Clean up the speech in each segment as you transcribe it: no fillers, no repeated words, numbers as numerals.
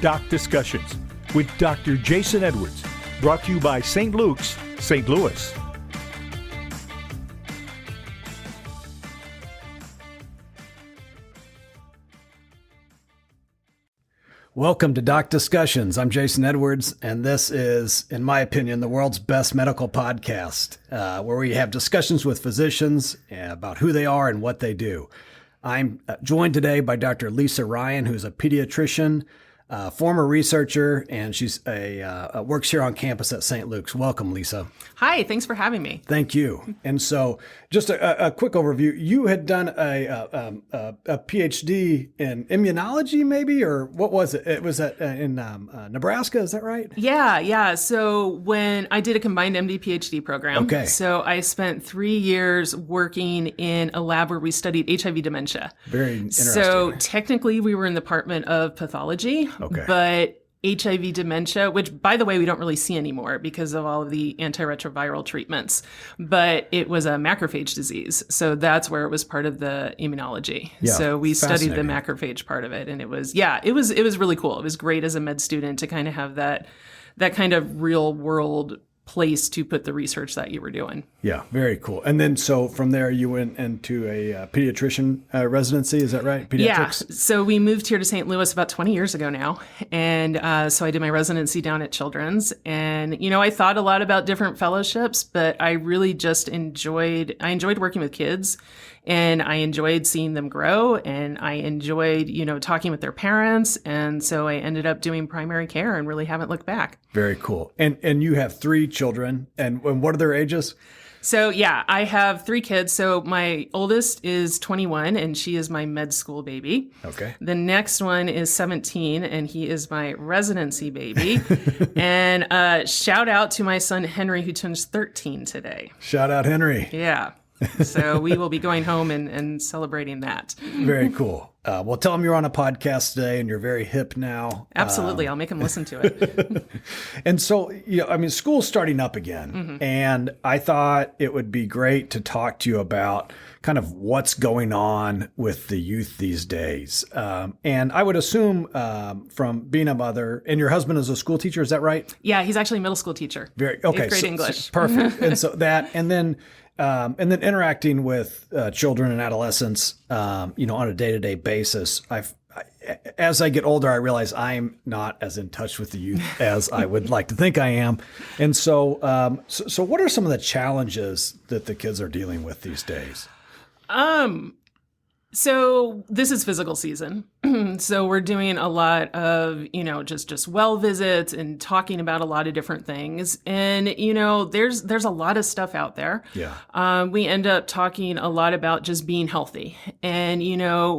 Doc Discussions with Dr. Jason Edwards, brought to you by St. Luke's, St. Louis. Welcome to Doc Discussions. I'm Jason Edwards, and this is, in my opinion, the world's best medical podcast, where we have discussions with physicians about who they are and what they do. I'm joined today by Dr. Lisa Ryan, who's a pediatrician, former researcher, and she's works here on campus at St. Luke's. Welcome, Lisa. Hi, thanks for having me. Thank you. And so, just a quick overview. You had done a PhD in immunology, maybe, or what was it? It was in Nebraska. Is that right? Yeah. So when I did a combined MD PhD program, okay. So I spent 3 years working in a lab where we studied HIV dementia. Very interesting. So technically, we were in the Department of Pathology, okay. But HIV dementia, which, by the way, we don't really see anymore because of all of the antiretroviral treatments, but it was a macrophage disease. So that's where it was part of the immunology. Yeah, so we studied the macrophage part of it. And it was really cool. It was great as a med student to kind of have that kind of real world place to put the research that you were doing. Yeah, very cool. And then so from there you went into a pediatrician residency, is that right? Pediatrics? Yeah, so we moved here to St. Louis about 20 years ago now. And so I did my residency down at Children's. And, I thought a lot about different fellowships, but I really just enjoyed working with kids. And I enjoyed seeing them grow, and I enjoyed, talking with their parents. And so I ended up doing primary care and really haven't looked back. Very cool. And you have 3 children, and what are their ages? So yeah, I have 3 kids. So my oldest is 21, and she is my med school baby. Okay. The next one is 17, and he is my residency baby. And shout out to my son Henry, who turns 13 today. Shout out Henry. Yeah. So we will be going home and celebrating that. Very cool. Well, tell them you're on a podcast today and you're very hip now. Absolutely. I'll make them listen to it. And so, school's starting up again. Mm-hmm. And I thought it would be great to talk to you about kind of what's going on with the youth these days. And I would assume from being a mother, and your husband is a school teacher, is that right? Yeah, he's actually a middle school teacher. Okay. 8th grade English. So perfect. And so that, and then interacting with children and adolescents, on a day-to-day basis, as I get older, I realize I'm not as in touch with the youth as I would like to think I am. And so, so what are some of the challenges that the kids are dealing with these days? So this is physical season. So we're doing a lot of, just well visits and talking about a lot of different things. And, there's a lot of stuff out there. Yeah. We end up talking a lot about just being healthy. And,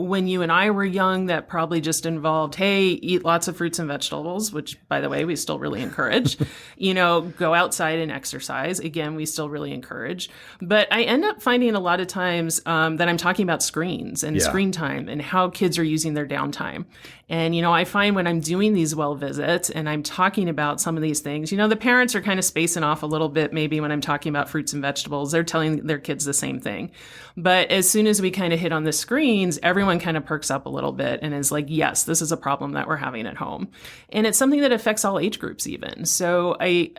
when you and I were young, that probably just involved, hey, eat lots of fruits and vegetables, which, by the way, we still really encourage. Go outside and exercise. Again, we still really encourage. But I end up finding a lot of times that I'm talking about screens and screen time and how kids are using their downtime. And, I find when I'm doing these well visits and I'm talking about some of these things, the parents are kind of spacing off a little bit. Maybe when I'm talking about fruits and vegetables, they're telling their kids the same thing. But as soon as we kind of hit on the screens, everyone kind of perks up a little bit and is like, yes, this is a problem that we're having at home. And it's something that affects all age groups even. So I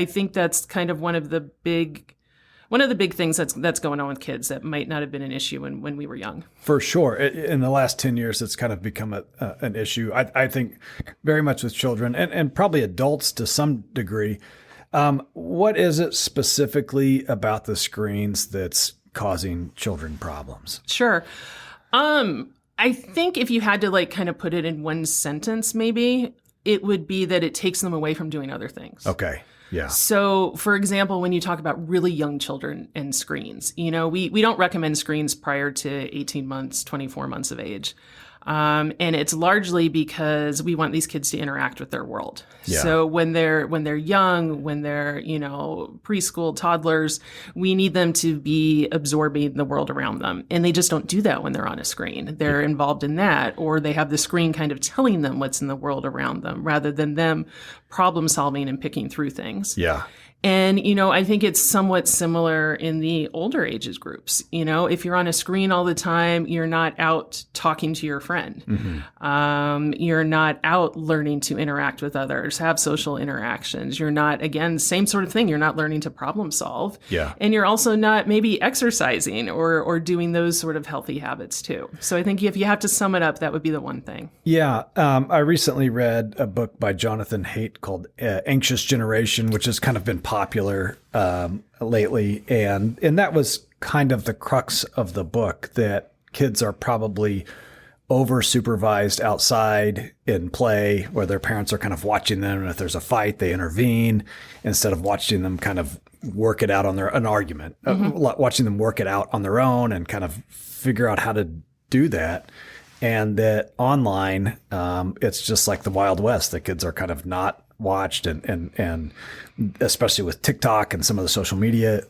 think that's kind of one of the big things that's going on with kids that might not have been an issue when we were young. For sure. In the last 10 years, it's kind of become an issue, I think, very much with children and probably adults to some degree. What is it specifically about the screens that's causing children problems? Sure. I think if you had to kind of put it in one sentence, maybe it would be that it takes them away from doing other things. Okay. Yeah. So, for example, when you talk about really young children and screens, we don't recommend screens prior to 18 months, 24 months of age. And it's largely because we want these kids to interact with their world. Yeah. So when they're young, when they're, preschool, toddlers, we need them to be absorbing the world around them. And they just don't do that when they're on a screen. They're involved in that, or they have the screen kind of telling them what's in the world around them rather than them problem solving and picking through things. Yeah. And, I think it's somewhat similar in the older ages groups. If you're on a screen all the time, you're not out talking to your friend. You're not out learning to interact with others, have social interactions. You're not, again, same sort of thing. You're not learning to problem solve. Yeah. And you're also not maybe exercising or doing those sort of healthy habits too. So I think if you have to sum it up, that would be the one thing. Yeah. I recently read a book by Jonathan Haidt called Anxious Generation, which has kind of been popular lately. And that was kind of the crux of the book, that kids are probably over supervised outside in play, where their parents are kind of watching them. And if there's a fight, they intervene instead of watching them kind of work it out on an argument, watching them work it out on their own and kind of figure out how to do that. And that online, it's just like the Wild West. The kids are kind of not watched, and especially with TikTok and some of the social media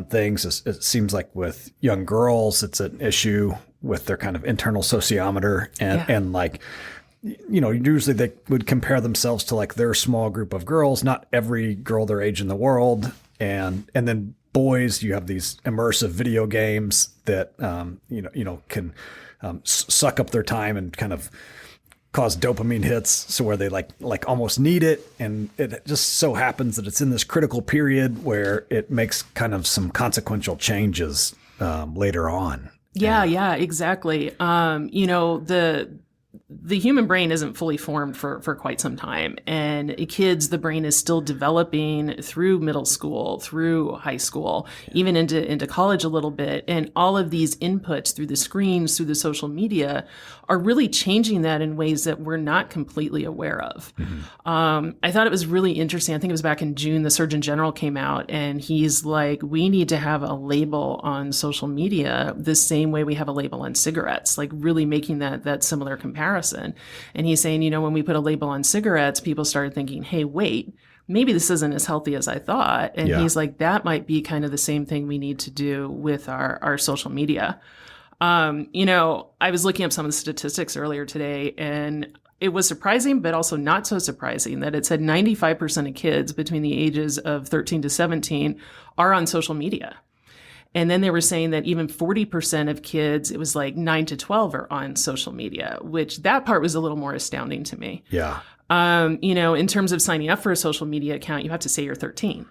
things, it seems like with young girls, it's an issue with their kind of internal sociometer and like, usually they would compare themselves to like their small group of girls, not every girl their age in the world. And then boys, you have these immersive video games that, can suck up their time and kind of cause dopamine hits. So where they like almost need it. And it just so happens that it's in this critical period where it makes kind of some consequential changes later on. Yeah, exactly. The human brain isn't fully formed for quite some time. And kids, the brain is still developing through middle school, through high school, even into college a little bit. And all of these inputs through the screens, through the social media are really changing that in ways that we're not completely aware of. I thought it was really interesting. I think it was back in June, the Surgeon General came out and he's like, we need to have a label on social media the same way we have a label on cigarettes, like really making that similar comparison. And he's saying, when we put a label on cigarettes, people started thinking, hey, wait, maybe this isn't as healthy as I thought. And he's like, that might be kind of the same thing we need to do with our social media. I was looking up some of the statistics earlier today, and it was surprising, but also not so surprising that it said 95% of kids between the ages of 13 to 17 are on social media. And then they were saying that even 40% of kids, it was like 9 to 12 are on social media, which that part was a little more astounding to me. Yeah. In terms of signing up for a social media account, you have to say you're 13.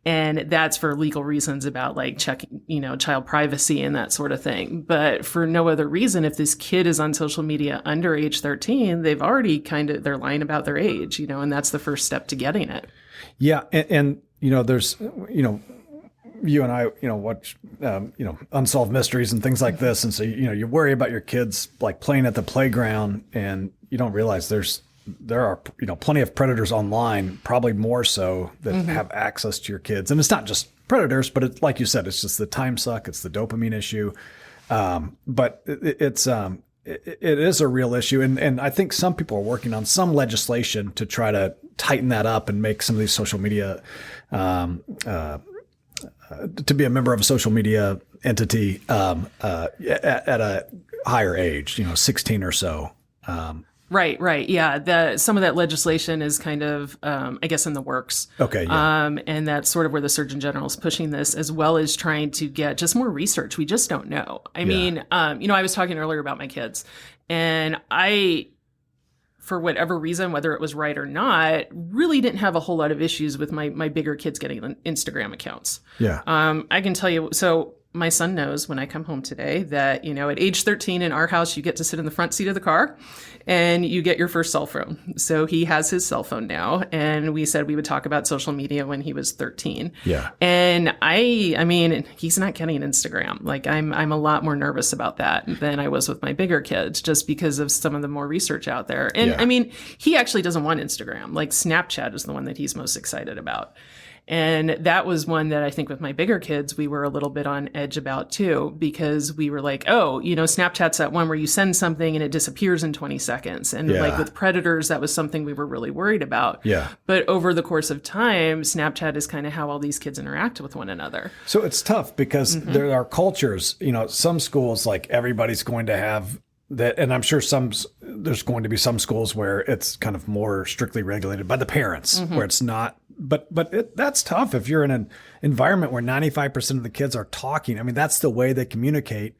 And that's for legal reasons about like checking, child privacy and that sort of thing. But for no other reason, if this kid is on social media under age 13, they've already they're lying about their age, and that's the first step to getting it. Yeah. And there's, you and I, watch, unsolved mysteries and things like this. And so, you worry about your kids like playing at the playground, and you don't realize there are, plenty of predators online, probably more so, that have access to your kids. And it's not just predators, but it's like you said, it's just the time suck. It's the dopamine issue. But it is a real issue. And I think some people are working on some legislation to try to tighten that up and make some of these social media, to be a member of a social media entity at a higher age, 16 or so. Right. Yeah. Some of that legislation is kind of, I guess, in the works. Okay. Yeah. And that's sort of where the Surgeon General is pushing this, as well as trying to get just more research. We just don't know. I mean, I was talking earlier about my kids, and for whatever reason, whether it was right or not, really didn't have a whole lot of issues with my bigger kids getting Instagram accounts. Yeah. I can tell you, so my son knows when I come home today that, at age 13 in our house, you get to sit in the front seat of the car and you get your first cell phone. So he has his cell phone now. And we said we would talk about social media when he was 13. Yeah. And I mean, he's not getting Instagram. Like I'm a lot more nervous about that than I was with my bigger kids, just because of some of the more research out there. And I mean, he actually doesn't want Instagram. Like Snapchat is the one that he's most excited about. And that was one that I think with my bigger kids, we were a little bit on edge about too, because we were like, oh, Snapchat's that one where you send something and it disappears in 20 seconds. And like with predators, that was something we were really worried about. Yeah. But over the course of time, Snapchat is kind of how all these kids interact with one another. So it's tough because there are cultures, some schools, like everybody's going to have that. And I'm sure there's going to be some schools where it's kind of more strictly regulated by the parents, where it's not that's tough if you're in an environment where 95% of the kids are talking. I mean, that's the way they communicate.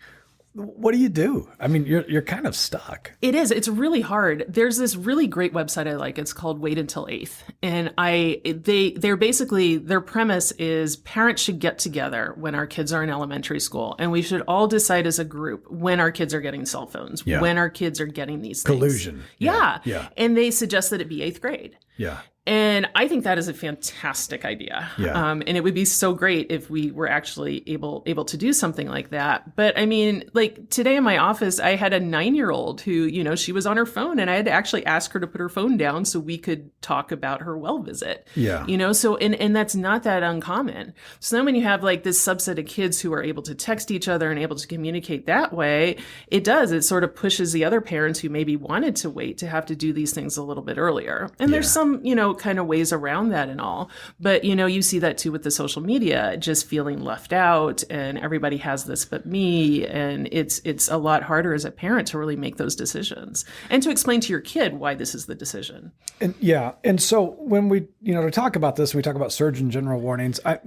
What do you do? I mean, you're kind of stuck. It is. It's really hard. There's this really great website I like. It's called Wait Until Eighth. And they're basically, their premise is parents should get together when our kids are in elementary school. And we should all decide as a group when our kids are getting cell phones, when our kids are getting these things. Collusion. Yeah. And they suggest that it be 8th grade. Yeah. And I think that is a fantastic idea. Yeah. And it would be so great if we were actually able to do something like that. But I mean, like today in my office, I had a 9-year-old who, she was on her phone and I had to actually ask her to put her phone down so we could talk about her well visit. Yeah. So, and that's not that uncommon. So then when you have like this subset of kids who are able to text each other and able to communicate that way, it sort of pushes the other parents who maybe wanted to wait to have to do these things a little bit earlier. And there's some, kind of ways around that and all. But, you see that too with the social media, just feeling left out and everybody has this but me. And it's a lot harder as a parent to really make those decisions and to explain to your kid why this is the decision. And so when we, to talk about this, we talk about Surgeon General warnings. I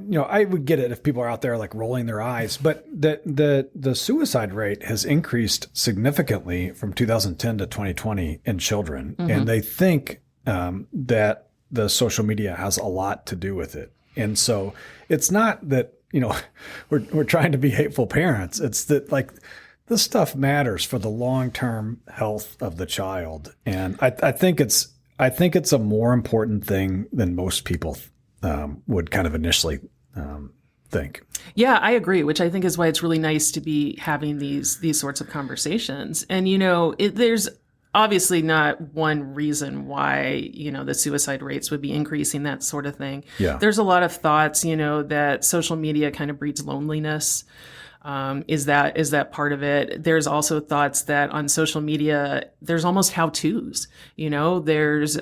would get it if people are out there like rolling their eyes, but the suicide rate has increased significantly from 2010 to 2020 in children. Mm-hmm. And they think that the social media has a lot to do with it. And so it's not that, we're trying to be hateful parents. It's that like this stuff matters for the long-term health of the child. And I think it's a more important thing than most people would kind of initially think. Yeah, I agree, which I think is why it's really nice to be having these sorts of conversations. And, there's obviously not one reason why, the suicide rates would be increasing, that sort of thing. Yeah. There's a lot of thoughts, that social media kind of breeds loneliness. Is that part of it? There's also thoughts that on social media, there's almost how-tos, there's,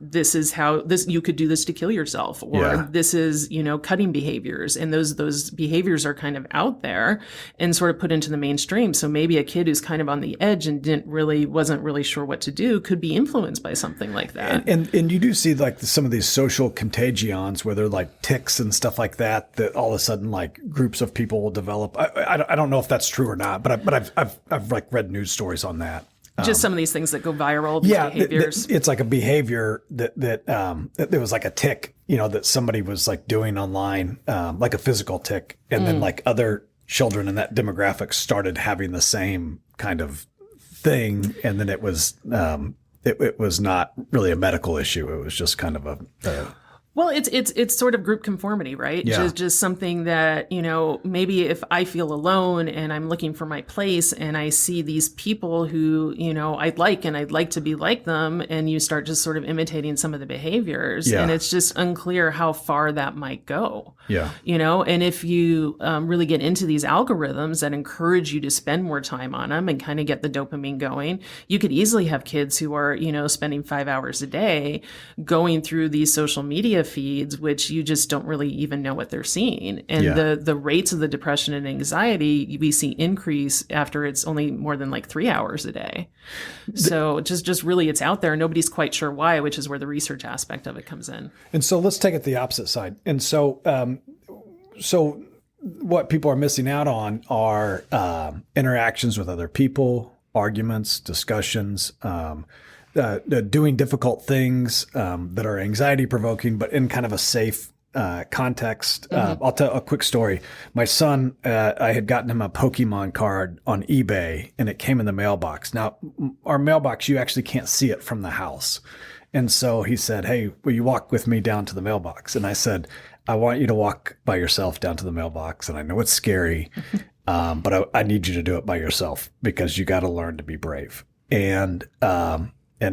this is how you could do this to kill yourself, or this is, cutting behaviors. And those behaviors are kind of out there and sort of put into the mainstream. So maybe a kid who's kind of on the edge and wasn't really sure what to do could be influenced by something like that. And you do see like some of these social contagions where they're like tics and stuff like that all of a sudden like groups of people will develop. I don't know if that's true or not, but I've like read news stories on that. Just some of these things that go viral. Behaviors. It's like a behavior that there was like a tick, that somebody was like doing online, like a physical tick. And then like other children in that demographic started having the same kind of thing. And then it was not really a medical issue. It was just kind of a well, it's sort of group conformity, right? Yeah. Just something that, maybe if I feel alone and I'm looking for my place and I see these people who, I'd like to be like them, and you start just sort of imitating some of the behaviors, and it's just unclear how far that might go. Yeah. And if you really get into these algorithms that encourage you to spend more time on them and kind of get the dopamine going, you could easily have kids who are, spending 5 hours a day going through these social media feeds, which you just don't really even know what they're seeing. And the rates of the depression and anxiety we see increase after it's only more than like 3 hours a day. So just really it's out there. Nobody's quite sure why, which is where the research aspect of it comes in. And so let's take it the opposite side. And so what people are missing out on are interactions with other people, arguments, discussions, doing difficult things that are anxiety provoking, but in kind of a safe context. I'll tell a quick story. My son, I had gotten him a Pokemon card on eBay, and it came in the mailbox. Now, our mailbox, you actually can't see it from the house. And so he said, "Hey, will you walk with me down to the mailbox?" And I said, "I want you to walk by yourself down to the mailbox. And I know it's scary, but I need you to do it by yourself because you got to learn to be brave." And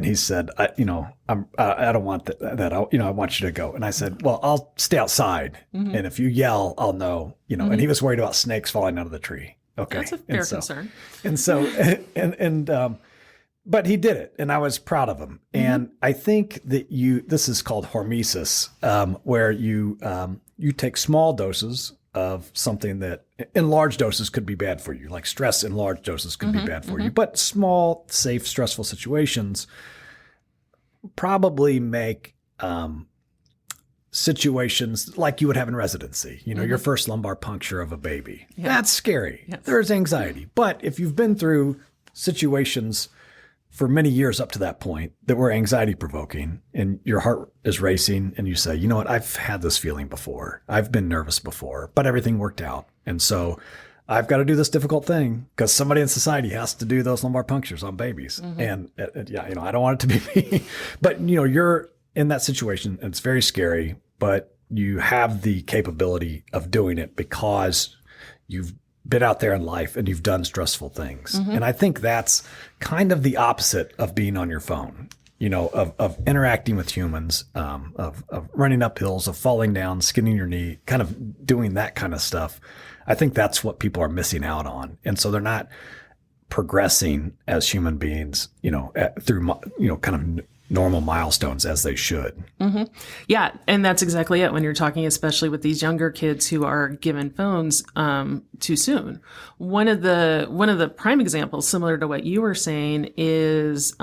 he said, I don't want that. I want you to go. And I said, "Well, I'll stay outside. Mm-hmm. And if you yell, I'll know, mm-hmm. And he was worried about snakes falling out of the tree. Okay. That's a fair concern. And so, but he did it, and I was proud of him. Mm-hmm. And I think that this is called hormesis, where you take small doses of something that in large doses could be bad for you, like stress in large doses could be bad for you. But small, safe, stressful situations probably make situations like you would have in residency, your first lumbar puncture of a baby. Yeah. That's scary. Yes. There's anxiety. But if you've been through situations for many years up to that point that were anxiety provoking and your heart is racing and you say, you know what, I've had this feeling before. I've been nervous before, but everything worked out. And so I've got to do this difficult thing because somebody in society has to do those lumbar punctures on babies. And I don't want it to be me, but you're in that situation and it's very scary, but you have the capability of doing it because you've been out there in life and you've done stressful things. And I think that's kind of the opposite of being on your phone, of interacting with humans, of running up hills, of falling down, skinning your knee, kind of doing that kind of stuff. I think that's what people are missing out on. And so they're not progressing as human beings, through, kind of normal milestones as they should. Yeah. And that's exactly it when you're talking, especially with these younger kids who are given phones too soon. One of the prime examples, similar to what you were saying, is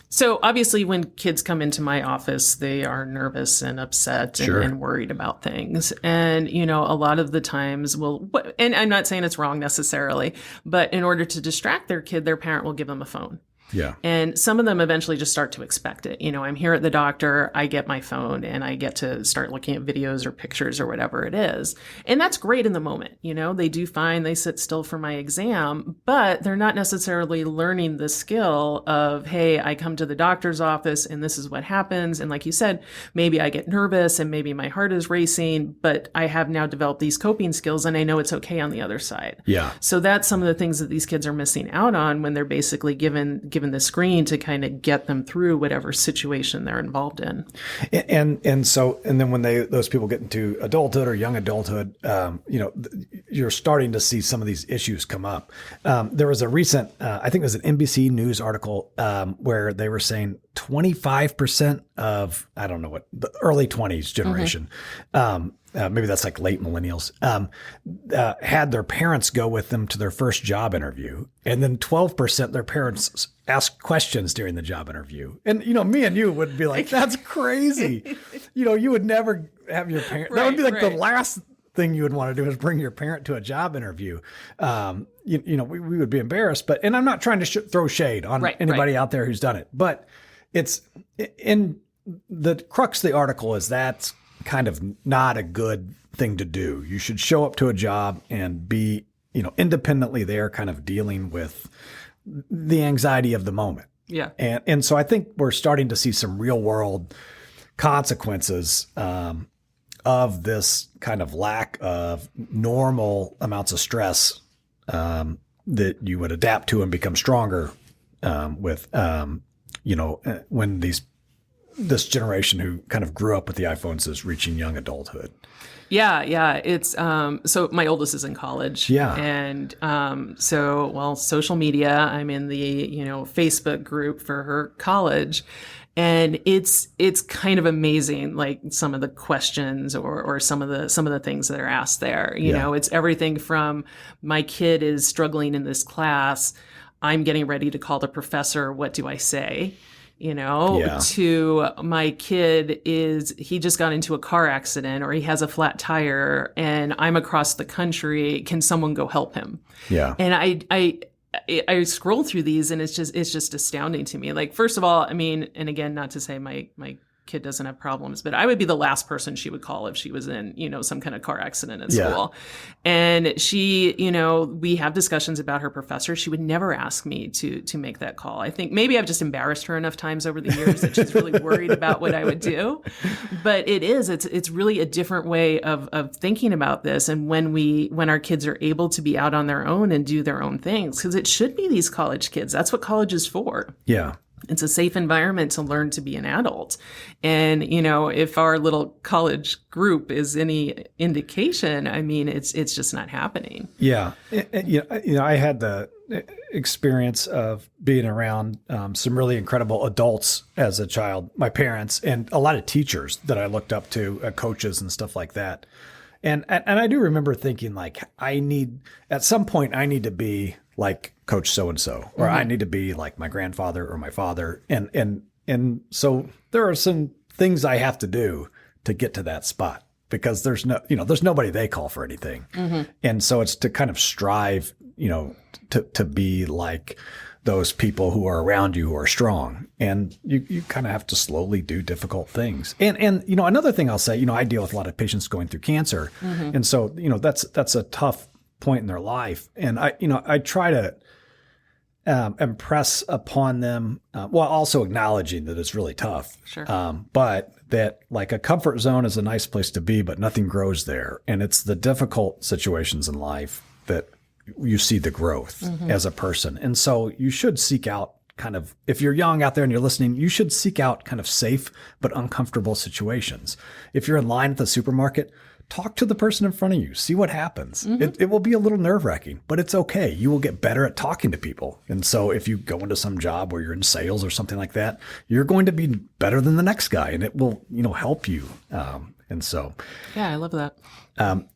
so obviously when kids come into my office, they are nervous and upset and worried about things. And, a lot of the times and I'm not saying it's wrong necessarily, but in order to distract their kid, their parent will give them a phone. Yeah. And some of them eventually just start to expect it. I'm here at the doctor, I get my phone and I get to start looking at videos or pictures or whatever it is. And that's great in the moment. They do fine. They sit still for my exam, but they're not necessarily learning the skill of, hey, I come to the doctor's office and this is what happens. And like you said, maybe I get nervous and maybe my heart is racing, but I have now developed these coping skills and I know it's okay on the other side. Yeah. So that's some of the things that these kids are missing out on when they're basically given the screen to kind of get them through whatever situation they're involved in. And then when those people get into adulthood or young adulthood, you're starting to see some of these issues come up. There was a recent, I think it was an NBC News article where they were saying 25% of, I don't know what, the early 20s generation, maybe that's like late millennials, had their parents go with them to their first job interview. And then 12% their parents asked questions during the job interview. And, me and you would be like, that's crazy. You would never have your parent. That would be like the last thing you would want to do is bring your parent to a job interview. We would be embarrassed, and I'm not trying to throw shade on anybody out there who's done it, but it's in the crux of the article is that's kind of not a good thing to do. You should show up to a job and be, independently there kind of dealing with the anxiety of the moment. Yeah. And so I think we're starting to see some real world consequences of this kind of lack of normal amounts of stress that you would adapt to and become stronger with, when this generation who kind of grew up with the iPhones is reaching young adulthood. Yeah. It's, so my oldest is in college. Yeah. And, social media, I'm in the, Facebook group for her college. And it's kind of amazing, like some of the questions or some of the things that are asked there. You know, it's everything from my kid is struggling in this class. I'm getting ready to call the professor. What do I say? To my kid he just got into a car accident or he has a flat tire and I'm across the country. Can someone go help him? Yeah. And I scroll through these and it's just astounding to me. Like, first of all, I mean, and again, not to say my kid doesn't have problems, but I would be the last person she would call if she was in, some kind of car accident at school. And she, we have discussions about her professor. She would never ask me to make that call. I think maybe I've just embarrassed her enough times over the years that she's really worried about what I would do. But it's really a different way of thinking about this. And when our kids are able to be out on their own and do their own things, because it should be these college kids. That's what college is for. Yeah. It's a safe environment to learn to be an adult. And, if our little college group is any indication, I mean, it's just not happening. Yeah. I had the experience of being around some really incredible adults as a child, my parents, and a lot of teachers that I looked up to, coaches and stuff like that. And I do remember thinking, like, at some point, I need to be like Coach so-and-so, or I need to be like my grandfather or my father. And so there are some things I have to do to get to that spot, because there's nobody they call for anything. And so it's to kind of strive, to be like those people who are around you who are strong. And you kind of have to slowly do difficult things. And another thing I'll say, I deal with a lot of patients going through cancer. And so, that's a tough point in their life. And I try to impress upon them, while also acknowledging that it's really tough. Sure. But that like a comfort zone is a nice place to be, but nothing grows there. And it's the difficult situations in life that you see the growth as a person. And so you should seek out kind of, if you're young out there and you're listening, you should seek out kind of safe but uncomfortable situations. If you're in line at the supermarket, talk to the person in front of you. See what happens. It will be a little nerve-wracking, but it's okay. You will get better at talking to people. And so if you go into some job where you're in sales or something like that, you're going to be better than the next guy, and it will, help you. And so, yeah, I love that.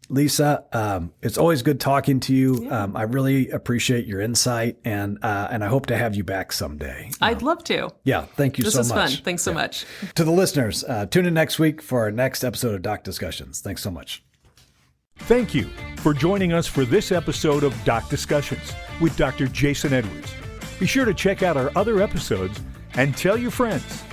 Lisa, it's always good talking to you. I really appreciate your insight, and I hope to have you back someday. I'd love to. Yeah, thank you so much. This was fun. Thanks so much. To the listeners, tune in next week for our next episode of Doc Discussions. Thanks so much. Thank you for joining us for this episode of Doc Discussions with Dr. Jason Edwards. Be sure to check out our other episodes and tell your friends.